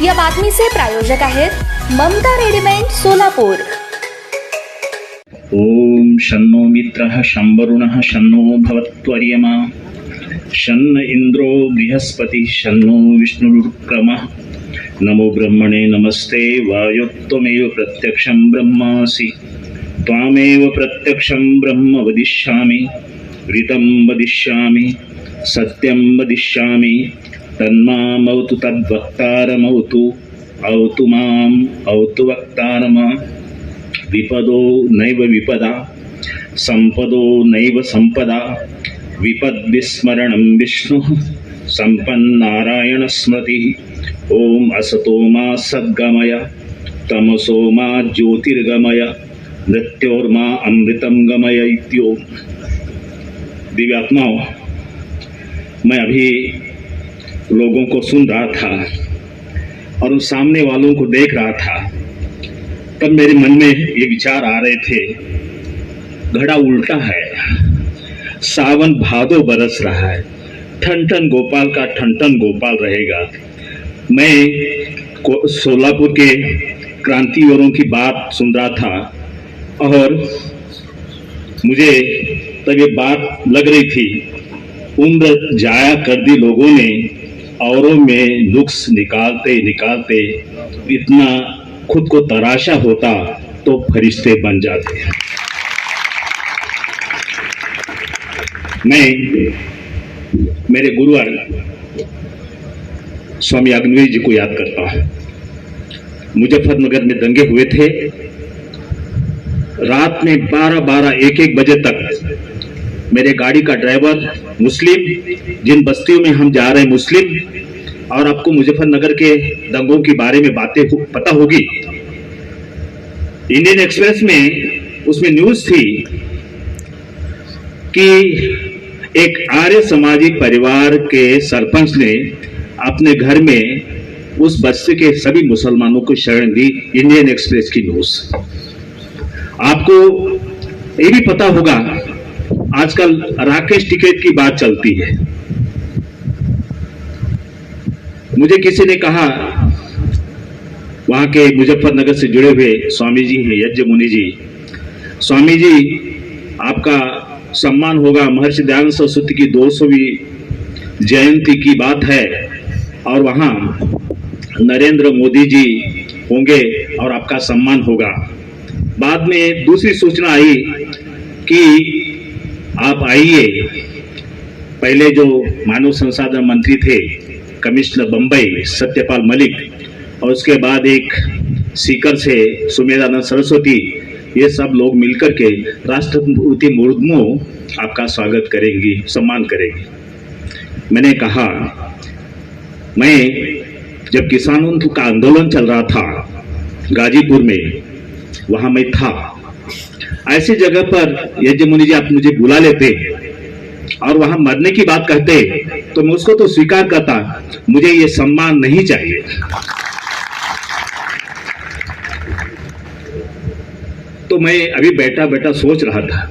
या बातमीचे प्रायोजक आहेत ममता रेडीमेड सोलापूर। ओम शन्नो मित्रः शंबरुणः शन्नो भवत्वर्यमा शन्न इंद्रो बृहस्पति शन्नो विष्णुरुक्रमः। नमो ब्रह्मणे नमस्ते वायुत्वमेव प्रत्यक्षं ब्रह्मासि त्वामेव प्रत्यक्षं ब्रह्म वदिष्यामि ऋतं वदिष्यामि सत्यं वदिष्यामि तन्मामवतु तद्वक्तारमवतु अवतु माम् अवतु वक्तारम। विपदो नैव विपदा संपदो नैव संपदा विपद्विस्मरणं विष्णुः संपन्नारायण स्मृतिः। ओम असतो मा सद्गमय तमसो मा ज्योतिर्गमय मृत्योर्मा अमृतं गमय इत्योम। दिव्यात्माओं, मैं अभी लोगों को सुन रहा था और उन सामने वालों को देख रहा था, तब मेरे मन में ये विचार आ रहे थे, घड़ा उल्टा है, सावन भादो बरस रहा है, ठन ठन गोपाल का ठन ठन गोपाल रहेगा। मैं सोलापुर के क्रांतिवीरों की बात सुन रहा था और मुझे तब ये बात लग रही थी, उम्र जाया कर दी लोगों ने, औरों में नुक्स निकालते निकालते इतना खुद को तराशा होता तो फरिश्ते बन जाते। मैं मेरे गुरुवर स्वामी अग्निवीर जी को याद करता हूँ। मुजफ्फरनगर में दंगे हुए थे, रात में 12-12, 1-1 बजे तक मेरे गाड़ी का ड्राइवर मुस्लिम, जिन बस्तियों में हम जा रहे हैं मुस्लिम, और आपको मुजफ्फरनगर के दंगों के बारे में बातें पता होगी। इंडियन एक्सप्रेस में उसमें न्यूज थी कि एक आर्य समाजी परिवार के सरपंच ने अपने घर में उस बस्ती के सभी मुसलमानों को शरण दी। इंडियन एक्सप्रेस की न्यूज। आपको ये भी पता होगा, आजकल राकेश टिकैत की बात चलती है। मुझे किसी ने कहा, वहां के मुजफ्फरनगर से जुड़े हुए स्वामी जी हैं, यज्ञ मुनि जी, स्वामी जी आपका सम्मान होगा, महर्षि दयानंद सरस्वती की 200वीं जयंती की बात है और वहां नरेंद्र मोदी जी होंगे और आपका सम्मान होगा। बाद में दूसरी सूचना आई कि आप आइए। पहले जो मानव संसाधन मंत्री थे कमिश्नर बंबई सत्यपाल मलिक, और उसके बाद एक सीकर से सुमेधानंद सरस्वती, ये सब लोग मिलकर के राष्ट्रपति मुर्मू आपका स्वागत करेंगी, सम्मान करेंगी। मैंने कहा, मैं जब किसानों का आंदोलन चल रहा था गाजीपुर में, वहां मैं था। ऐसी जगह पर यज्ञ मुनि जी आप मुझे बुला लेते और वहां मरने की बात कहते तो मैं उसको तो स्वीकार करता, मुझे ये सम्मान नहीं चाहिए। तो मैं अभी बैठा बैठा सोच रहा था,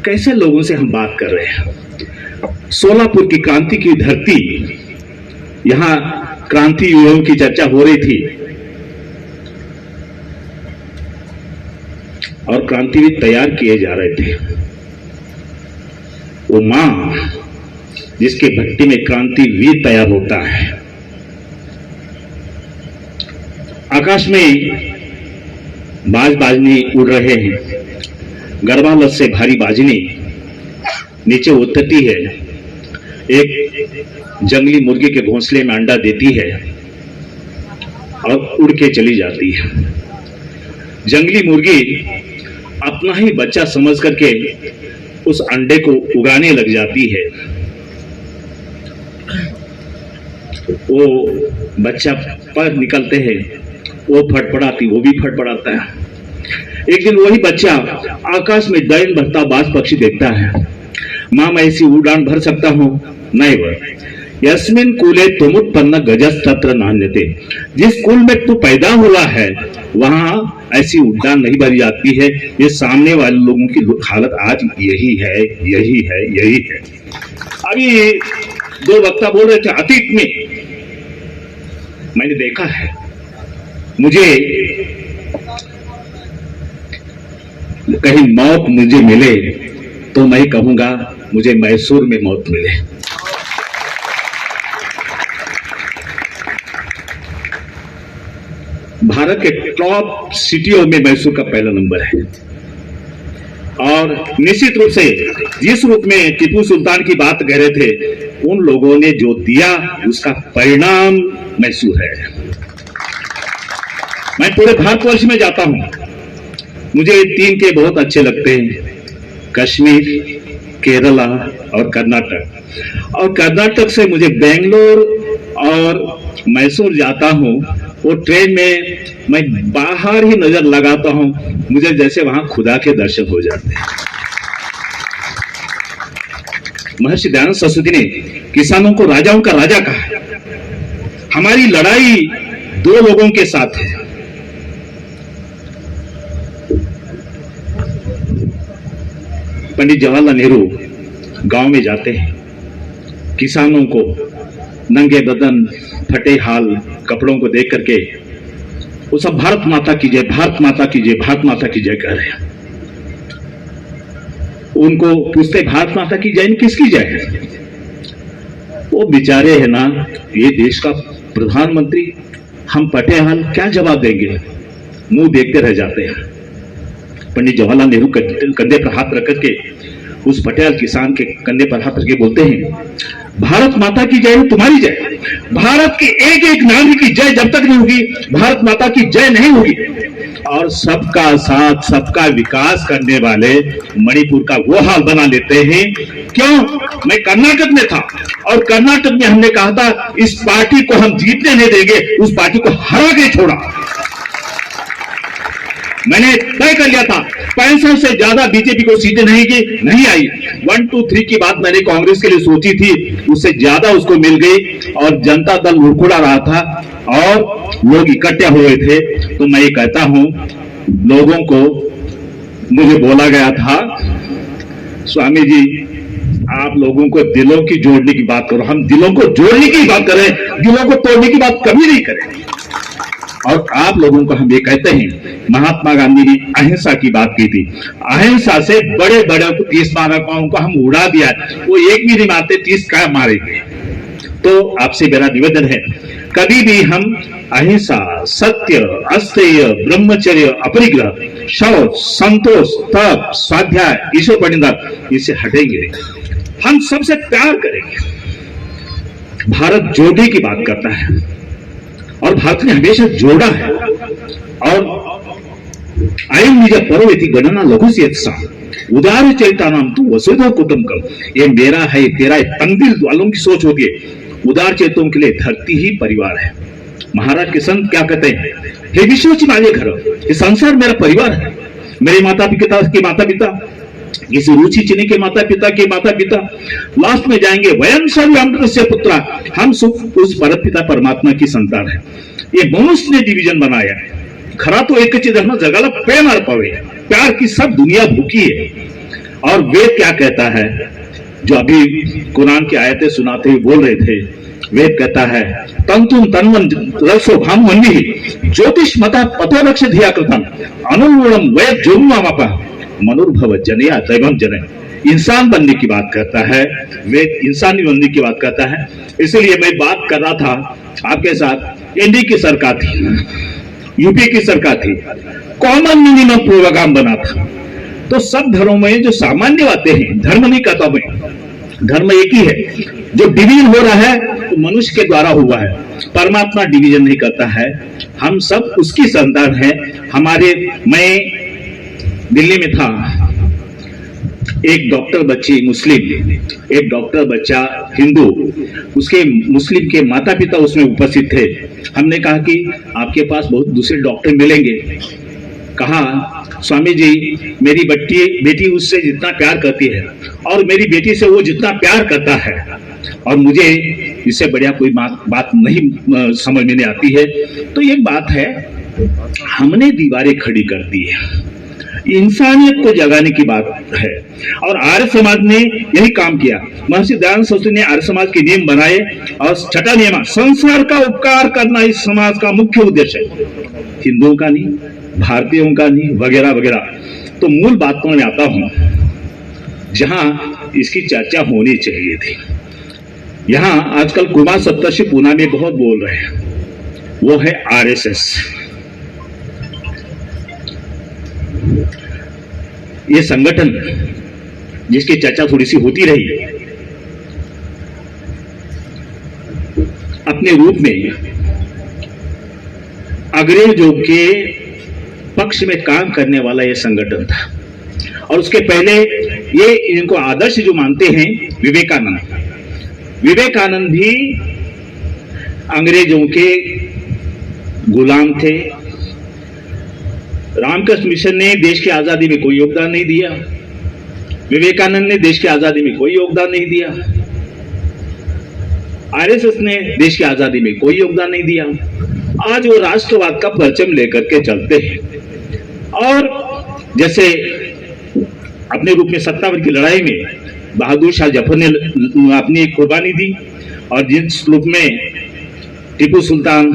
कैसे लोगों से हम बात कर रहे हैं। सोलापुर की क्रांति की धरती, यहां क्रांति युगों की चर्चा हो रही थी और क्रांतिवीर तैयार किए जा रहे थे। वो मां जिसके भट्टी में क्रांतिवीर तैयार होता है। आकाश में बाज बाजनी उड़ रहे हैं, गर्भालत से भारी बाजनी नीचे उतरती है, एक जंगली मुर्गी के घोंसले में अंडा देती है और उड़ के चली जाती है। जंगली मुर्गी अपना ही बच्चा समझ करके उस अंडे को उगाने लग जाती है। वो बच्चा पर निकलते हैं, वो फटफड़ाती, वो भी फटफड़ाता है। एक दिन वही बच्चा आकाश में दैन भरता बाज पक्षी देखता है। मां, मैं ऐसी उड़ान भर सकता हूं? नहीं वह यस्मिन कुले तुमुत्पन्न गजस्तत्र नान्यते। जिस कुल में तू पैदा हुआ है वहां ऐसी उड़ान नहीं भरी जाती है। ये सामने वाले लोगों की हालत आज यही है, यही है, यही है। अभी दो वक्ता बोल रहे थे, अतीत में मैंने देखा है। मुझे कहीं मौत मुझे मिले तो मैं कहूंगा मुझे मैसूर में मौत मिले। भारत के टॉप सिटियों में मैसूर का पहला नंबर है। और निश्चित रूप से जिस रूप में टीपू सुल्तान की बात कह रहे थे, उन लोगों ने जो दिया उसका परिणाम मैसूर है। मैं पूरे भारतवर्ष में जाता हूं, मुझे तीन के बहुत अच्छे लगते हैं, कश्मीर, केरला और कर्नाटक। और कर्नाटक से मुझे बेंगलोर और मैसूर जाता हूं, वो ट्रेन में मैं बाहर ही नजर लगाता हूं, मुझे जैसे वहां खुदा के दर्शन हो जाते हैं। महर्षि दयानंद सरस्वती ने किसानों को राजाओं का राजा कहा। हमारी लड़ाई दो लोगों के साथ है, पंडित जवाहरलाल नेहरू गांव में जाते हैं, किसानों को नंगे बदन, फटे हाल कपड़ों को देख करके वो सब भारत माता की जय, भारत माता की जय, भारत माता की जय कह रहे हैं। उनको पूछते भारत माता की जय किसकी जय है? वो बेचारे है ना, ये देश का प्रधानमंत्री, हम फटे हाल क्या जवाब देंगे, मुंह देखते रह जाते हैं। पंडित जवाहरलाल नेहरू कंधे पर हाथ रख करके उस पटेल किसान के कंधे पर हाथ रख के बोलते हैं, भारत माता की जय, तुम्हारी जय। भारत के एक एक नागरिक की जय जब तक नहीं होगी, भारत माता की जय नहीं होगी। और सबका साथ, सबका विकास करने वाले मणिपुर का वो हाल बना लेते हैं। क्यों? मैं कर्नाटक में था और कर्नाटक में हमने कहा था इस पार्टी को हम जीतने नहीं देंगे, उस पार्टी को हरा के छोड़ा। मैंने तय कर लिया था 65 से ज्यादा बीजेपी को सीटें नहीं आई। 1, 2, 3 की बात मैंने कांग्रेस के लिए सोची थी, उससे ज्यादा उसको मिल गई और जनता दल लुढ़कुड़ा रहा था और लोग इकट्ठे हुए थे। तो मैं ये कहता हूं, लोगों को मुझे बोला गया था, स्वामी जी आप लोगों को दिलों की जोड़ने की बात करो। हम दिलों को जोड़ने की बात करें, दिलों को तोड़ने की बात कभी नहीं करें। और आप लोगों को हम ये कहते हैं, महात्मा गांधी ने अहिंसा की बात की थी, अहिंसा से बड़े बड़े 30 मारकों को हम उड़ा दिया, वो एक भी नहीं मारते, 30 का मारेंगे। तो आपसे मेरा निवेदन है, कभी भी हम अहिंसा, सत्य, अस्तेय, ब्रह्मचर्य, अपरिग्रह, शौच, संतोष, तप, स्वाध्याय, ईश्वर प्रणिधान, इससे हटेंगे नहीं। हम सबसे प्यार करेंगे। भारत जोड़ने की बात करता है और भारत ने हमेशा जोड़ा है। और अयम निज पर्वति गणना लघुस्य उदार चरितानाम तू वसुधैव कुटुंबकम, ये मेरा है तेरा है, तंगदिल वालों की सोच होती है। उदार चरितों के लिए धरती ही परिवार है। महाराज के संत क्या कहते हैं, हे विश्वची माझे घर, ये संसार मेरा परिवार है। मेरे माता पिता के माता पिता, इस रुचि चिन्ह के माता पिता, लास्ट में जाएंगे वयम सर्वे अमृतस्य पुत्रा, हम सुख उस परमपिता परमात्मा की संतान है। ये मनुष्य ने डिवीजन बनाया है। खरा तो एक चीज धर्म जगाला प्रेम अर्पवे, प्यार की सब दुनिया भूखी है। और वेद क्या कहता है, जो अभी कुरान की आयतें सुनाते हुए बोल रहे थे, वेद कहता है तंतुम तन्वन रसो भाम वन्नी ज्योतिष मता पतो रक्ष धिया कृतम अनुरूणम वेद जोनुमापा मनुर्भव जनया दैवम जन। इंसान बनने की बात करता है, वेद इंसानी बनने की बात करता है। इसलिए मैं बात कर रहा था आपके साथ, एनडीए की सरकार थी, यूपी की सरकार थी, कॉमन मिनिमम प्रोग्राम बना था। तो सब धर्मों में जो सामान्य बातें हैं, धर्म नहीं कहता मैं, धर्म एक ही है। जो डिवीजन हो रहा है तो मनुष्य के द्वारा हुआ है, परमात्मा डिवीजन नहीं करता है। हम सब उसकी संतान है। हमारे, मैं दिल्ली में था, एक डॉक्टर बच्ची मुस्लिम, एक डॉक्टर बच्चा हिंदू, उसके मुस्लिम के माता पिता उसमें उपस्थित थे। हमने कहा कि आपके पास बहुत दूसरे डॉक्टर मिलेंगे। कहा स्वामी जी मेरी बेटी उससे जितना प्यार करती है और मेरी बेटी से वो जितना प्यार करता है, और मुझे इससे बढ़िया कोई बात नहीं समझ में नहीं आती है। तो ये बात है, हमने दीवारें खड़ी कर दी है। इंसानियत को जगाने की बात है। और आर्य समाज ने यही काम किया। महर्षि दयानंद सरस्वती ने आर्य समाज के नियम बनाए और छठा नियम, संसार का उपकार करना इस समाज का मुख्य उद्देश्य है, हिंदुओं का नहीं, भारतीयों का नहीं, वगैरह वगैरह। तो मूल बातों में आता हूं जहां इसकी चर्चा होनी चाहिए थी। यहां आजकल कुमार सप्तर्षि पूना में बहुत बोल रहे हैं, वो है आरएसएस। ये संगठन जिसकी चर्चा थोड़ी सी होती रही, अपने रूप में अंग्रेजों के पक्ष में काम करने वाला यह संगठन था। और उसके पहले ये इनको आदर्श जो मानते हैं विवेकानंद भी अंग्रेजों के गुलाम थे। रामकृष्ण मिशन ने देश की आजादी में कोई योगदान नहीं दिया, विवेकानंद ने देश की आजादी में कोई योगदान नहीं दिया, आरएसएस ने देश की आजादी में कोई योगदान नहीं दिया। आज वो राष्ट्रवाद का परचम लेकर के चलते हैं और जैसे अपने रूप में सत्तावर की लड़ाई में बहादुर शाह जफर ने अपनी कुर्बानी दी और जिस रूप में टीपू सुल्तान,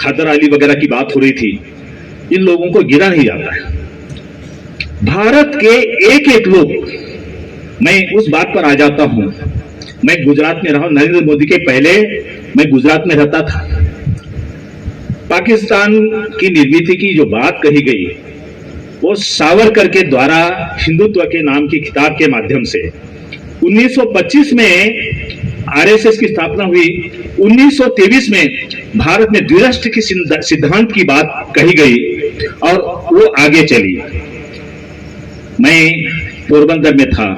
हैदर अली वगैरह की बात हो रही थी, इन लोगों को गिरा नहीं जाता है। भारत के एक एक लोग, मैं उस बात पर आ जाता हूं, मैं गुजरात में रहा, नरेंद्र मोदी के पहले मैं गुजरात में रहता था। पाकिस्तान की निर्मित की जो बात कही गई वो सावरकर के द्वारा हिंदुत्व के नाम की किताब के माध्यम से 1925 में आरएसएस की स्थापना हुई। 1923 में भारत में द्विराष्ट्र की सिद्धांत की बात कही गई और वो आगे चली। मैं पोरबंदर में था,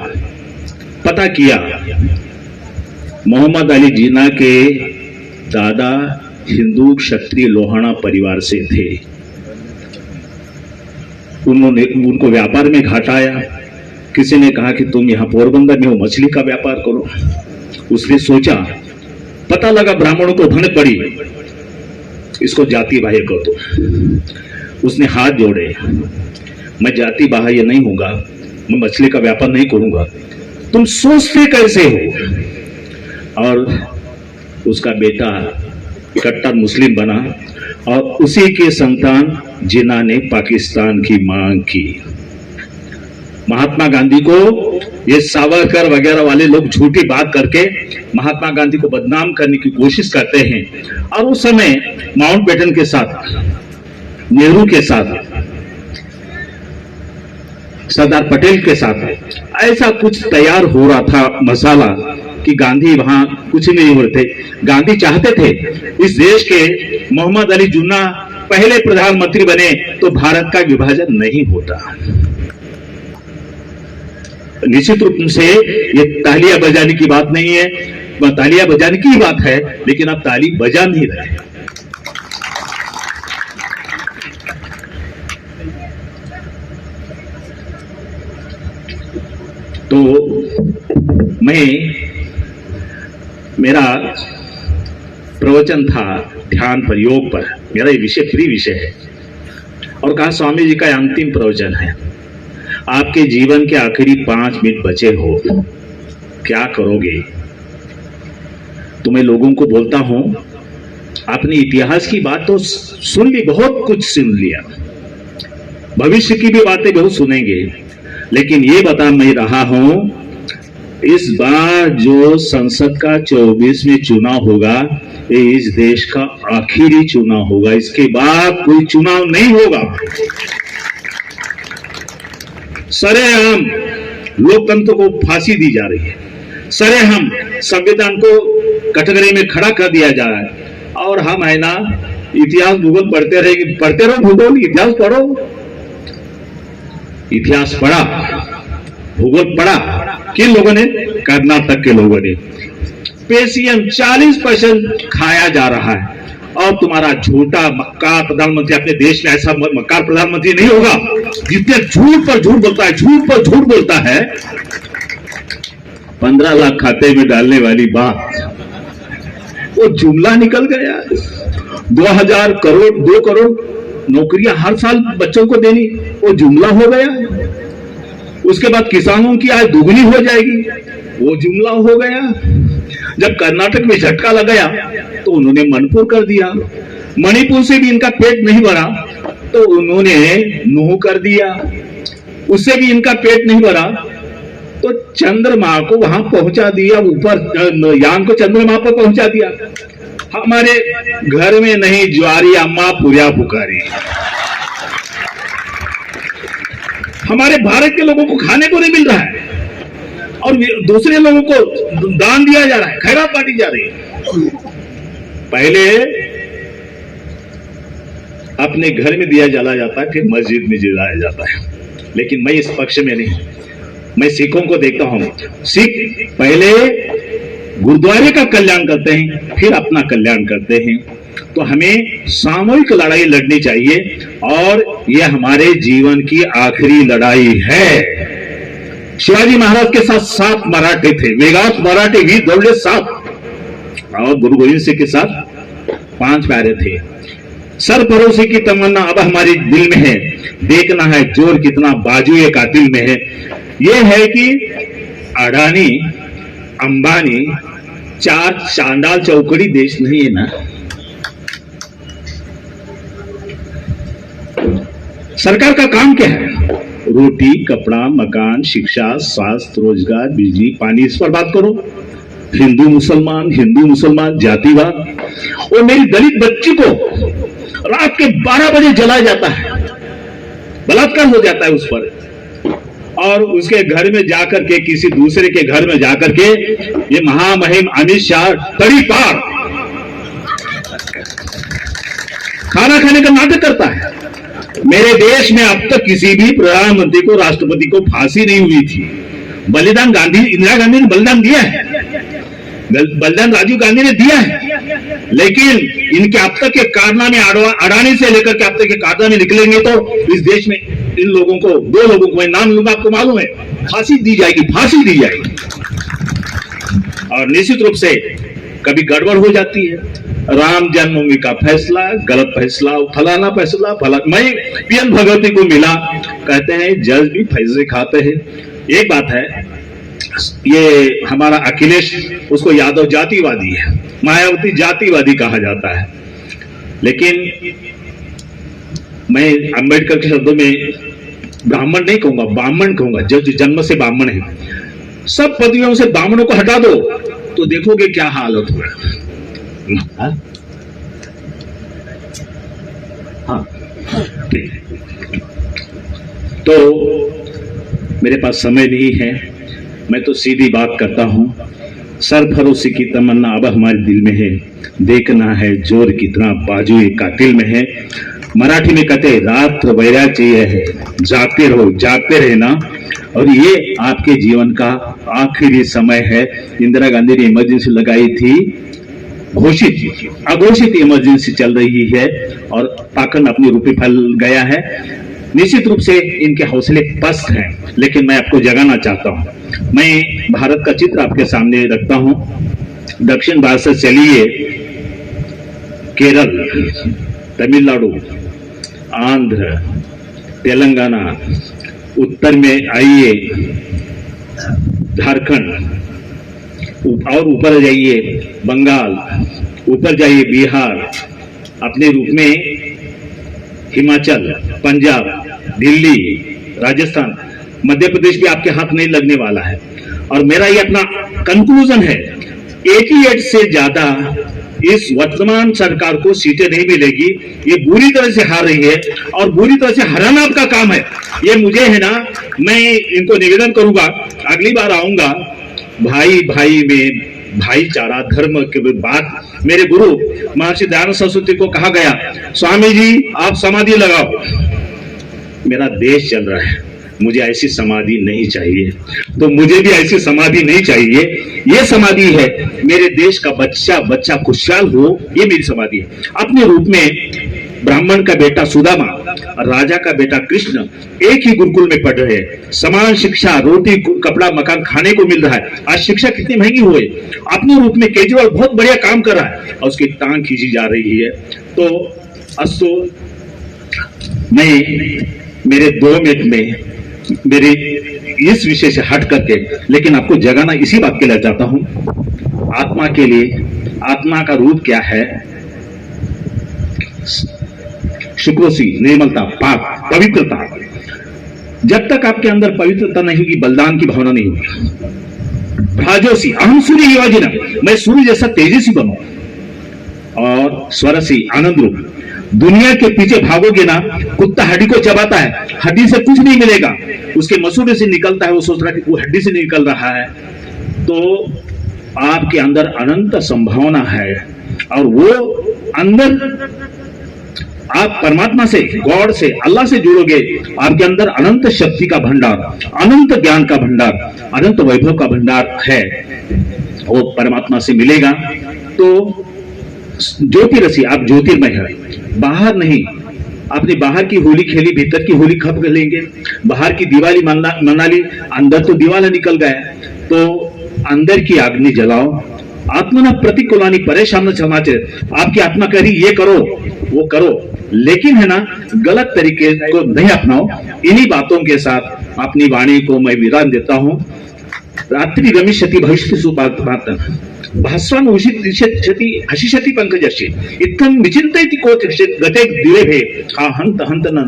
पता किया मोहम्मद अली जिन्ना के दादा हिंदू क्षत्रिय लोहाना परिवार से थे। उनको व्यापार में घाटा आया। किसी ने कहा कि तुम यहाँ पोरबंदर में हो, मछली का व्यापार करो। उसने सोचा, पता लगा ब्राह्मणों को भनक पड़ी, इसको जाति बाह्य कर दो। उसने हाथ जोड़े, मैं जाति बाह्य नहीं होगा, मैं मछली का व्यापार नहीं करूंगा। तुम सोचते कैसे हो? और उसका बेटा कट्टर मुस्लिम बना और उसी के संतान जिन्ना ने पाकिस्तान की मांग की। महात्मा गांधी को ये सावरकर वगैरह वाले लोग झूठी बात करके महात्मा गांधी को बदनाम करने की कोशिश करते हैं। और उस समय माउंटबेटन के साथ, नेहरू के साथ, सरदार पटेल के साथ ऐसा कुछ तैयार हो रहा था मसाला कि गांधी वहां कुछ नहीं हो रहे थे। गांधी चाहते थे इस देश के मोहम्मद अली जिन्ना पहले प्रधानमंत्री बने तो भारत का विभाजन नहीं होता। निश्चित रूप से ये तालियां बजाने की बात नहीं है, तालियां बजाने की बात है, लेकिन आप ताली बजा नहीं रहे। तो मेरा प्रवचन था ध्यान पर, योग पर। मेरा ये विषय फ्री विषय है और कहा स्वामी जी का अंतिम प्रवचन है, आपके जीवन के आखिरी 5 मिनट बचे हो, क्या करोगे? तो मैं लोगों को बोलता हूं, आपने इतिहास की बात तो सुन ली, बहुत कुछ सुन लिया, भविष्य की भी बातें बहुत सुनेंगे, लेकिन ये बता मैं रहा हूं, इस बार जो संसद का 24वें चुनाव होगा, ये इस देश का आखिरी चुनाव होगा। इसके बाद कोई चुनाव नहीं होगा। सरेआम लोकतंत्र को फांसी दी जा रही है, सरेआम संविधान को कटघरे में खड़ा कर दिया जा रहा है। और हम है ना, इतिहास भूगोल पढ़ते रहेंगे, पढ़ते रहो भूगोल, इतिहास पढ़ो, इतिहास पढ़ा, भूगोल पढ़ा। किन लोगों ने? कर्नाटक के लोगों ने। पेशियम 40% खाया जा रहा है और तुम्हारा झूठा मक्कार प्रधानमंत्री, अपने देश में ऐसा मक्कार प्रधानमंत्री नहीं होगा जितने झूठ पर झूठ बोलता है, झूठ पर झूठ बोलता है। 15 लाख खाते में डालने वाली बात, वो जुमला निकल गया। 2000 करोड़ 2 करोड़ नौकरियां हर साल बच्चों को देनी, वो जुमला हो गया। उसके बाद किसानों की आय दुगनी हो जाएगी, वो जुमला हो गया। जब कर्नाटक में झटका लगाया तो उन्होंने मणिपुर कर दिया, मणिपुर से भी इनका पेट नहीं भरा तो उन्होंने नूह कर दिया, उससे भी इनका पेट नहीं भरा तो चंद्रमा को वहां पहुंचा दिया, ऊपर यान को चंद्रमा पर पहुंचा दिया। हमारे घर में नहीं ज्वारी अम्मा पुरिया पुकारी। हमारे भारत के लोगों को खाने को नहीं मिल रहा है और दूसरे लोगों को दान दिया जा रहा है, खैरात बांटी जा रही है। पहले अपने घर में दिया जला जाता है, फिर मस्जिद में जलाया जाता है, लेकिन मैं इस पक्ष में नहीं। मैं सिखों को देखता हूं, सिख पहले गुरुद्वारे का कल्याण करते हैं, फिर अपना कल्याण करते हैं। तो हमें सामूहिक लड़ाई लड़नी चाहिए और यह हमारे जीवन की आखिरी लड़ाई है। शिवाजी महाराज के साथ 7 मराठे थे, वेगास मराठे भी दौड़े 7, और गुरु गोविंद सिंह के साथ 5 प्यारे थे। सरफरोशी की तमन्ना अब हमारे दिल में है, देखना है जोर कितना बाजुए कातिल में है। यह है कि अडानी अंबानी 4 चांडाल चौकड़ी देश नहीं है ना। सरकार का काम क्या है? रोटी, कपड़ा, मकान, शिक्षा, स्वास्थ्य, रोजगार, बिजली, पानी, इस पर बात करो। हिंदू मुसलमान जातिवाद। और मेरी दलित बच्ची को रात के 12 बजे जलाया जाता है, बलात्कार हो जाता है उस पर, और उसके घर में जाकर के, किसी दूसरे के घर में जाकर के ये महामहिम अमित शाह तड़ी पार खाना खाने का नाटक करता है। मेरे देश में अब तक किसी भी प्रधानमंत्री को, राष्ट्रपति को फांसी नहीं हुई थी। बलिदान गांधी, इंदिरा गांधी ने बलिदान दिया है, बलिदान राजीव गांधी ने दिया है, लेकिन इनके अब तक के कारनामे, अडानी से लेकर के अब तक के कारनामे निकलेंगे तो इस देश में इन लोगों को, 2 लोगों को मैं नाम लूंगा, आपको मालूम है, फांसी दी जाएगी। और निश्चित रूप से कभी गड़बड़ हो जाती है। राम जन्मभूमि का फैसला गलत फैसला, फलाना फैसला मैं पीएन भगवती को मिला, कहते हैं जज भी फैसले खाते हैं। एक बात है, ये हमारा अखिलेश, उसको यादव जातिवादी है, मायावती जातिवादी कहा जाता है, लेकिन मैं अंबेडकर के शब्दों में ब्राह्मण नहीं कहूंगा, ब्राह्मण कहूंगा, जो जन्म से ब्राह्मण है। सब पदवियों से ब्राह्मणों को हटा दो तो देखोगे क्या हालत होगा। हाँ, तो मेरे पास समय नहीं है, मैं तो सीधी बात करता हूं। सरफरोशी की तमन्ना अब हमारे दिल में है, देखना है जोर कितना बाजुए कातिल में है। मराठी में कहते हैं रात्र वैराची है, जागते रहो, जागते रहना। और ये आपके जीवन का आखिरी समय है। इंदिरा गांधी ने इमरजेंसी लगाई थी, अघोषित इमरजेंसी चल रही है और पाकन अपनी रूपी फल गया है। निश्चित रूप से इनके हौसले पस्त हैं, लेकिन मैं आपको जगाना चाहता हूं। मैं भारत का चित्र आपके सामने रखता हूं। दक्षिण भारत से चलिए, केरल, तमिलनाडु, आंध्र, तेलंगाना, उत्तर में आइए झारखंड, और ऊपर जाइए बंगाल, ऊपर जाइए बिहार, अपने रूप में हिमाचल, पंजाब, दिल्ली, राजस्थान, मध्य प्रदेश भी आपके हाथ नहीं लगने वाला है। और मेरा ये अपना कंक्लूजन है, 88 से ज्यादा इस वर्तमान सरकार को सीटें नहीं मिलेगी। ये बुरी तरह से हार रही है और बुरी तरह से हराना आपका काम है। ये मुझे है ना, मैं इनको निवेदन करूंगा, अगली बार आऊंगा, भाई भाई में भाईचारा, धर्म के बात। मेरे गुरु महर्षि दयानंद सरस्वती को कहा गया, स्वामी जी आप समाधि लगाओ, मेरा देश चल रहा है, मुझे ऐसी समाधि नहीं चाहिए। तो मुझे भी ऐसी समाधि नहीं चाहिए। ये समाधि है मेरे देश का बच्चा खुशहाल हो, ये मेरी समाधि है। अपने रूप में ब्राह्मण का बेटा सुदामा और राजा का बेटा कृष्ण एक ही गुरुकुल में पढ़ रहे हैं, समान शिक्षा, रोटी कपड़ा मकान खाने को मिल रहा है। आज शिक्षा कितनी महंगी हुई। अपने रूप में केजरीवाल बहुत बढ़िया काम कर रहा है और उसकी टांग खींची जा रही है। तो अस्तु, मैं मेरे 2 मिनट में मेरे इस विषय से हट करके, लेकिन आपको जगाना इसी बात के लिए चाहता हूं, आत्मा के लिए आत्मा का रूप क्या है? शुक्रोसी, निर्मलता, पाप, पवित्रता। जब तक आपके अंदर पवित्रता नहीं होगी, बलिदान की भावना नहीं होगी। भ्राजोसी, अहम सूर्य योजना, मैं सूर्य जैसा तेजस्वी बनूं। और स्वरसी, आनंद रूप, दुनिया के पीछे भागोगे ना, कुत्ता हड्डी को चबाता है, हड्डी से कुछ नहीं मिलेगा, उसके मसूड़े से निकलता है, वो सोच रहा है कि वो हड्डी से निकल रहा है। तो आपके अंदर अनंत संभावना है, और वो अंदर आप परमात्मा से, गॉड से, अल्लाह से जुड़ोगे, आपके अंदर अनंत शक्ति का भंडार, अनंत ज्ञान का भंडार, अनंत वैभव का भंडार है, वो परमात्मा से मिलेगा। तो ज्योतिरसी, आप ज्योतिर्मय है, बाहर नहीं। आपने बाहर की होली खेली, भीतर की होली कब खेलेंगे? बाहर की दिवाली मना ली, अंदर तो दिवाला निकल गया। तो अंदर की अग्नि जलाओ। आत्मा ना प्रतिकूलानी, परेशान न चलना चाहिए। आपकी आत्मा कह रही ये करो वो करो, लेकिन है ना, गलत तरीके को नहीं अपनाओ। इन्हीं बातों के साथ अपनी वाणी को मैं विराम देता हूं। रात्रि रमिष्यति भविष्यति सुपातन भास्वान उषिष्यति हसिष्यति पंकजस्य इत्थं विचिन्तयति को गते दिवे हा हंत हंत न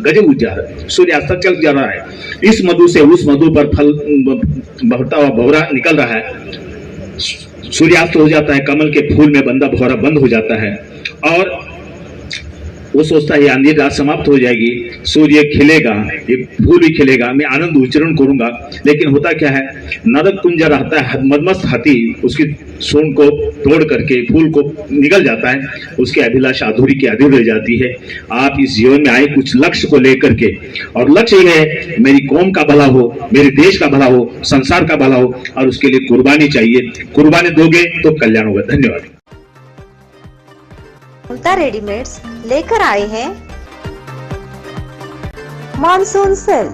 गज उज्जार। सूर्यास्त चल जा रहा है, इस मधु से उस मधु पर फल बढ़ता हुआ भौरा निकल रहा है। सूर्यास्त हो जाता है, कमल के फूल में बंदा भौरा बंद हो जाता है, और वो सोचता है अंधेरी रात समाप्त हो जाएगी, सूर्य खिलेगा, ये फूल भी खिलेगा, मैं आनंद उच्चारण करूंगा। लेकिन होता क्या है, नरक कुंज रहता है, मदमस्त हाथी उसकी सूंड को तोड़ करके फूल को निकल जाता है, उसकी अभिलाषा अधूरी की अधूरी रह जाती है। आप इस जीवन में आए कुछ लक्ष्य को लेकर के, और लक्ष्य ये है मेरी कौम का भला हो, मेरे देश का भला हो, संसार का भला हो, और उसके लिए कुर्बानी चाहिए। कुर्बानी दोगे तो कल्याण होगा। धन्यवाद। ममता रेडीमेड्स लेकर आए हैं मानसून सेल।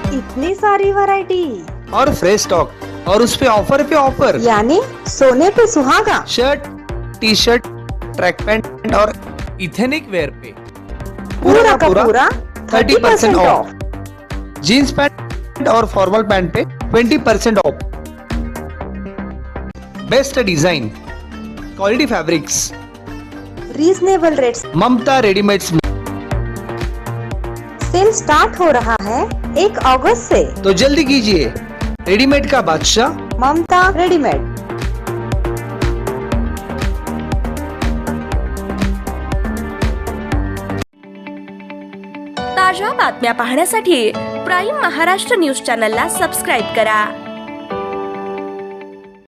इतनी सारी वैरायटी और फ्रेश स्टॉक, और उस पे ऑफर यानी सोने पे सुहागा। Shirt, T shirt, track pant और इथेनिक वेयर पे पूरा का पूरा 30% ऑफ। जीन्स पैंट और फॉर्मल पैंट पे 20% off. Best design, quality fabrics, reasonable rates. Mamta readymades में सेल स्टार्ट हो रहा है 1 अगस्त से, तो जल्दी कीजिए। रेडीमेड का बादशाह ममता रेडीमेड। ताज्या बातम्या पाहण्यासाठी प्राईम महाराष्ट्र न्यूज चॅनलला सबस्क्राईब करा.